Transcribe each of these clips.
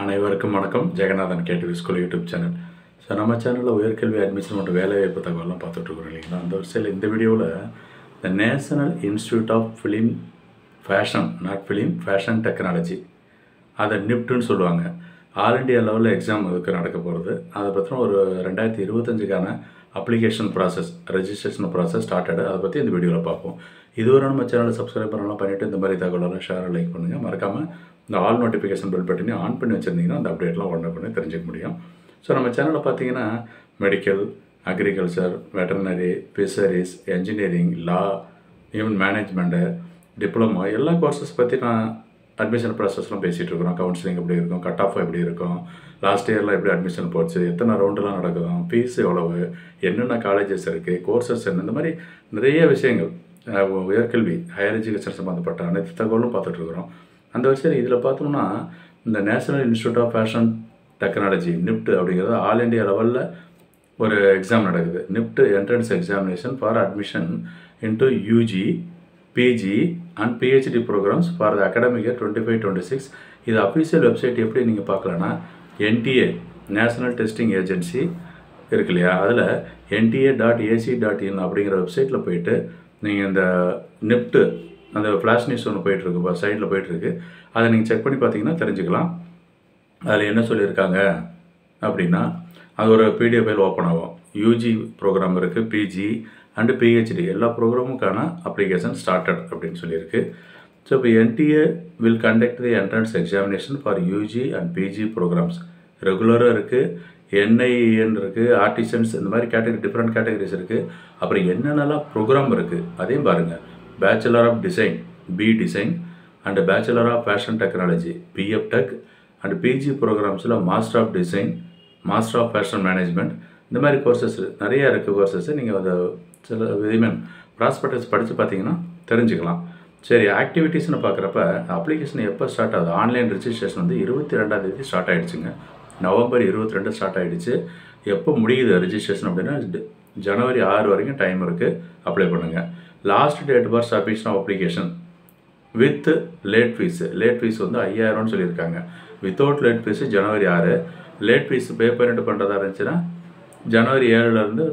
அனைவருக்கும் வணக்கம். Jagannathan KTV school YouTube channel. So நம்ம சேனலில் உயர்கல்வி அட்மிஷன் மற்றும் வேலைவாய்ப்பு தகவலாம் பார்த்துட்ருக்குறோம் இல்லைங்களா. அந்த வரிசையில் இந்த வீடியோவில் the national institute of film fashion fashion technology, அதை நிப்டுன்னு சொல்லுவாங்க. ஆல் இண்டியா லெவலில் எக்ஸாம் அதுக்கு நடக்க போகிறது. அதை பற்றின ஒரு 2025க்கான application process, registration process started. அதை பற்றி இந்த வீடியோவில் பார்ப்போம். இதுவரை நம்ம சேனலை சப்ஸ்கிரைப் பண்ணலாம் பண்ணிவிட்டு இந்த மாதிரி தகவலெல்லாம் ஷேர் லைக் பண்ணுங்கள். மறக்காமல் இந்த ஆல் நோட்டிஃபிகேஷன் பெல் பட்டனையும் ஆன் பண்ணி வச்சுருந்தீங்கன்னா அந்த அப்டேட்லாம் உடனே தெரிஞ்சுக்க முடியும். ஸோ நம்ம சேனலில் பார்த்தீங்கன்னா medical, agriculture, veterinary, fisheries, engineering, law, even management, diploma எல்லா கோர்சஸ் பற்றி நான் அட்மிஷன் ப்ராசஸ்லாம் பேசிகிட்டு இருக்கிறோம். கவுன்சிலிங் எப்படி இருக்கும், கட் ஆஃப் எப்படி இருக்கும், லாஸ்ட் இயரில் எப்படி அட்மிஷன் போச்சு, எத்தனை ரவுண்டெலாம் நடக்குதும், ஃபீஸ் எவ்வளவு, என்னென்ன காலேஜஸ் இருக்குது, கோர்சஸ் என்ன, இந்த மாதிரி நிறைய விஷயங்கள் உயர்கல்வி ஹையர் எஜுகேஷன் சம்மந்தப்பட்ட அனைத்து தகவலும் பார்த்துட்ருக்குறோம். அந்த வரிசையில் இதில் பார்த்தோம்னா இந்த national institute of fashion technology NIFT அப்படிங்கிறது ஆல் இண்டியா லெவலில் ஒரு எக்ஸாம் நடக்குது. NIFT entrance examination for admission into UG, PG and PhD programmes for the academic year 25-26. இது அஃபீஷியல் வெப்சைட் எப்படி நீங்கள் பார்க்கலன்னா, என்டிஏ நேஷனல் டெஸ்டிங் ஏஜென்சி இருக்கு இல்லையா, அதில் nta.ac.in அப்படிங்கிற வெப்சைட்டில் போயிட்டு நீங்கள் இந்த நிப்ட் அந்த ஃப்ளாஷ் நியூஸ் ஒன்று போயிட்டுருக்கு, சைடில் போயிட்டுருக்கு, அதை நீங்கள் செக் பண்ணி பார்த்தீங்கன்னா தெரிஞ்சுக்கலாம். அதில் என்ன சொல்லியிருக்காங்க அப்படின்னா, அது ஒரு பிடிஎஃப் ஃபைல் ஓப்பன் ஆகும். யூஜி ப்ரோக்ராம் இருக்குது, பிஜி அண்டு பிஹெச்டி எல்லா ப்ரோக்ராமுக்கான அப்ளிகேஷன் ஸ்டார்டட் அப்படின்னு சொல்லியிருக்கு. ஸோ இப்போ NTA will conduct the entrance examination for UG and PG programmes. ரெகுலராக இருக்குது, என்ஐஎன் இருக்குது, ஆர்டிசன்ஸ், இந்த மாதிரி டிஃப்ரெண்ட் கேட்டகரிஸ் இருக்குது. அப்புறம் என்னென்னலாம் ப்ரோக்ராம் இருக்குது அதையும் பாருங்கள். Bachelor of design, B design, and bachelor of fashion technology, BF tech, and PG ப்ரோக்ராம்ஸில் master of design, master of fashion management, இந்த மாதிரி கோர்சஸ் நிறையா இருக்குது. கோர்சஸ் நீங்கள் அதை சில விதிமன் ப்ராஸ்பெக்டஸ் படித்து பார்த்தீங்கன்னா தெரிஞ்சுக்கலாம். சரி, ஆக்டிவிட்டீஸ்னு பார்க்குறப்ப அப்ளிகேஷன் எப்போ ஸ்டார்ட் ஆகுது? ஆன்லைன் ரெஜிஸ்ட்ரேஷன் வந்து 22ஆம் தேதி ஸ்டார்ட் ஆகிடுச்சுங்க. நவம்பர் 22 ஸ்டார்ட் ஆகிடுச்சு. எப்போ முடியுது ரெஜிஸ்ட்ரேஷன் அப்படின்னா, ஜனவரி 6 வரைக்கும் டைம் இருக்குது, அப்ளை பண்ணுங்கள். Last date for submission of application with late fees வந்து 5000 சொல்லியிருக்காங்க. வித்தவுட் லேட் ஃபீஸு ஜனவரி 6. லேட் ஃபீஸ் பே பண்ணிட்டு பண்ணுறதா இருந்துச்சுன்னா ஜனவரி 7லேருந்து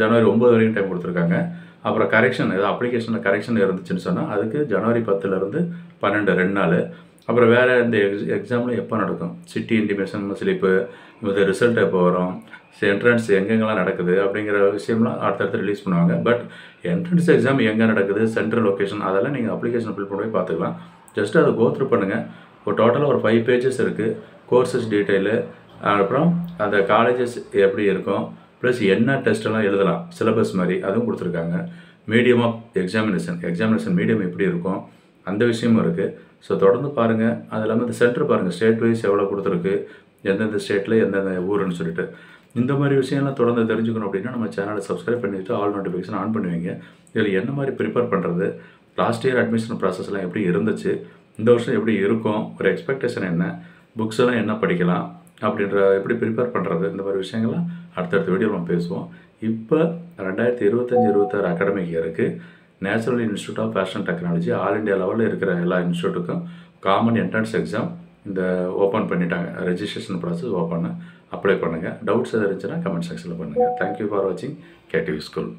ஜனவரி 9 வரைக்கும் டைம் கொடுத்துருக்காங்க. அப்புறம் கரெக்ஷன், ஏதாவது அப்ளிகேஷனில் கரெக்ஷன் இருந்துச்சுன்னு சொன்னால் அதுக்கு ஜனவரி 10லேருந்து 12 2 நாள். அப்புறம் வேறு இந்த எக்ஸாமில் எப்போ நடக்கும், சிட்டி இன்டிமேஷன் ஸ்லிப்பு, இது ரிசல்ட் எப்போ வரும், என்ட்ரன்ஸ் எங்கெங்கெல்லாம் நடக்குது அப்படிங்கிற விஷயம்லாம் அடுத்தடுத்து ரிலீஸ் பண்ணுவாங்க. பட் என்ட்ரன்ஸ் எக்ஸாம் எங்கே நடக்குது, சென்ட்ரல் லொக்கேஷன், அதெல்லாம் நீங்கள் அப்ளிகேஷன் ஃபில் பண்ணி பார்த்துக்கலாம். ஜஸ்ட்டு அதை கோத்ரூ பண்ணுங்கள். ஒரு டோட்டலாக ஒரு 5 பேஜஸ் இருக்குது. கோர்சஸ் டீட்டெயிலு, அப்புறம் அந்த காலேஜஸ் எப்படி இருக்கும், ப்ளஸ் என்ன டெஸ்ட்டெல்லாம் எழுதலாம், சிலபஸ் மாதிரி அதுவும் கொடுத்துருக்காங்க. மீடியம் ஆஃப் எக்ஸாமினேஷன் மீடியம் எப்படி இருக்கும் அந்த விஷயமும் இருக்குது. ஸோ தொடர்ந்து பாருங்கள். அது இல்லாமல் இந்த சென்டர் பாருங்கள், ஸ்டேட் வைஸ் எவ்வளோ கொடுத்துருக்கு, எந்தெந்த ஸ்டேட்டில் எந்தெந்த ஊருன்னு சொல்லிட்டு இந்த மாதிரி விஷயம்லாம் தொடர்ந்து தெரிஞ்சுக்கணும் அப்படின்னா நம்ம சேனலை சப்ஸ்கிரைப் பண்ணிவிட்டு ஆல் நோட்டிஃபிகேஷன் ஆன் பண்ணுவீங்க. இதில் என்ன மாதிரி ப்ரிப்பேர் பண்ணுறது, லாஸ்ட் இயர் அட்மிஷன் ப்ராசஸ்லாம் எப்படி இருந்துச்சு, இந்த வருஷம் எப்படி இருக்கும், ஒரு எக்ஸ்பெக்டேஷன் என்ன, புக்ஸ் எல்லாம் என்ன படிக்கலாம் அப்படின்ற எப்படி ப்ரிப்பேர் பண்ணுறது, இந்த மாதிரி விஷயங்கள்லாம் அடுத்தடுத்த வீடியோ நம்ம பேசுவோம். இப்போ 2025-26 அகாடமிக் இயருக்கு national institute of fashion technology all India லெவலில் இருக்கிற எல்லா இன்ஸ்டியூட்டுக்கும் காமன் என்ட்ரன்ஸ் எக்ஸாம் இந்த ஓப்பன் பண்ணிட்டாங்க. ரெஜிஸ்ட்ரேஷன் ப்ராசஸ் ஓப்பன், அப்ளை பண்ணுங்கள். டவுட்ஸ் எதாவது இருந்துச்சுன்னா கமெண்ட் செக்ஷனில் பண்ணுங்கள். தேங்க்யூ ஃபார் வாட்சிங் கேடிவி ஸ்கூல்.